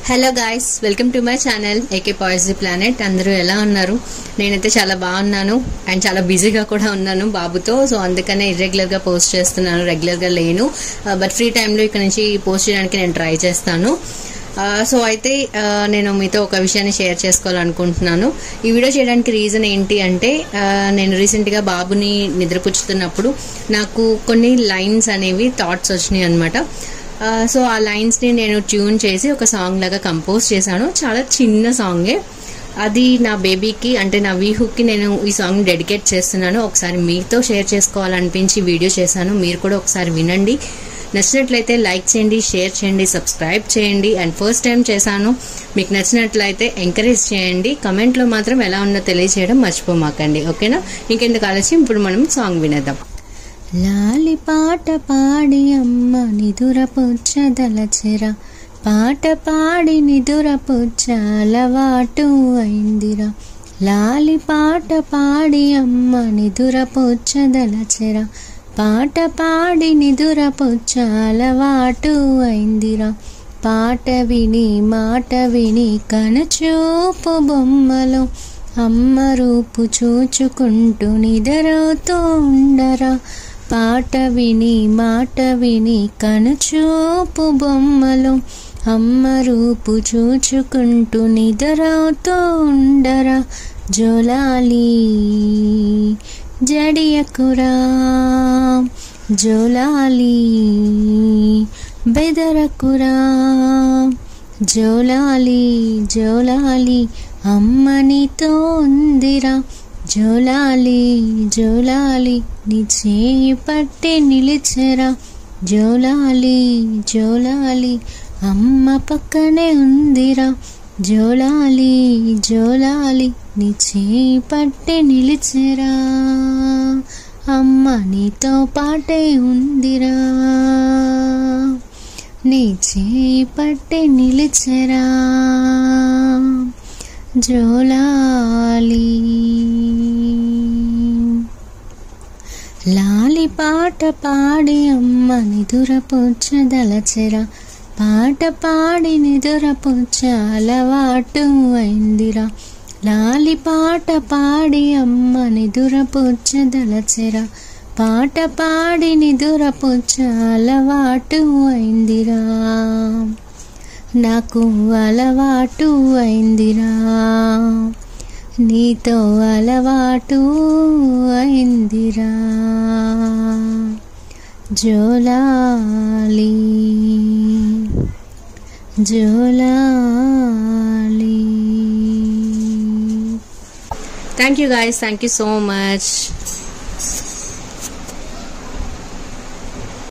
Hello guys, welcome to my channel AK పాయిజీ planet. అందరూ ఎలా ఉన్నారు? నేనైతే చాలా బాగున్నాను అండ్ చాలా బిజీగా కూడా ఉన్నాను బాబుతో. సో అందుకనే ఇర్రెగ్యులర్గా పోస్ట్ చేస్తున్నాను, రెగ్యులర్గా లేను. బట్ ఫ్రీ టైంలో ఇక్కడ నుంచి పోస్ట్ చేయడానికి నేను ట్రై చేస్తాను. సో అయితే నేను మీతో ఒక విషయాన్ని షేర్ చేసుకోవాలనుకుంటున్నాను. ఈ వీడియో చేయడానికి రీజన్ ఏంటి అంటే, నేను రీసెంట్గా బాబుని నిద్రపుచ్చుతున్నప్పుడు నాకు కొన్ని లైన్స్ అనేవి థాట్స్ వచ్చినాయి అనమాట. సో ఆ లైన్స్ని నేను ట్యూన్ చేసి ఒక సాంగ్ లాగా కంపోజ్ చేశాను. చాలా చిన్న సాంగే అది. నా బేబీకి అంటే నా వీహుకి నేను ఈ సాంగ్ డెడికేట్ చేస్తున్నాను. ఒకసారి మీతో షేర్ చేసుకోవాలనిపించి వీడియో చేశాను. మీరు కూడా ఒకసారి వినండి. నచ్చినట్లయితే లైక్ చేయండి, షేర్ చేయండి, సబ్స్క్రైబ్ చేయండి. అండ్ ఫస్ట్ టైం చేశాను, మీకు నచ్చినట్లయితే ఎంకరేజ్ చేయండి. కమెంట్లో మాత్రం ఎలా ఉందో తెలియజేయడం మర్చిపోమాకండి, ఓకేనా? ఇంకెందుకు ఆలస్యం, ఇప్పుడు మనం సాంగ్ వినేద్దాం. లాలి పాట పాడి అమ్మ నిదురపుచ్చదలచెరా, పాట పాడి నిదురపుచ్చ అలవాటు అయిందిరా. లాలి పాట పాడి అమ్మ నిదురపుచ్చదలచెరా, పాట పాడి నిదురపుచ్చ అలవాటు అయిందిరా. పాట విని మాట విని కనుచూపు బొమ్మలో అమ్మ రూపు చూచుకుంటూ నిద్రతో ఉండరా. పాట విని మాట విని కనుచూపు బొమ్మలో అమ్మ రూపు చూచుకుంటూ నిద్రతో ఉండరా. జోలాలి జడియకురా, జోలాలి బెదరకురా, జోలాలి జోలాలి అమ్మ నీతో ఉందిరా. జోలాలి జోలాలి నీ చేయి పట్టి నిలిచెరా. జోలాలి జోలాలి అమ్మ పక్కనే ఉందిరా. జోలాలి జోలాలి నీ చేయి పట్టి నిలిచెరా, అమ్మ నీతో పాటే ఉందిరా. నీ చేయి పట్టి నిలిచెరా. జోలాలి లాలి పాట పాడి అమ్మ నిదురపుచ్చదలచెరా, పాట పాడి నిదురపుచ్చ అలవాటు అయిందిరా. లాలి పాట పాడి అమ్మ నిదురపుచ్చదలచెరా, పాట పాడి నిదురపుచ్చ అలవాటు అయిందిరా. నాకు అలవాటు అయిందిరా, నీతో అలవాటు అయిందిరా. జోలాలి జోలాలి. Thank you guys, thank you so much.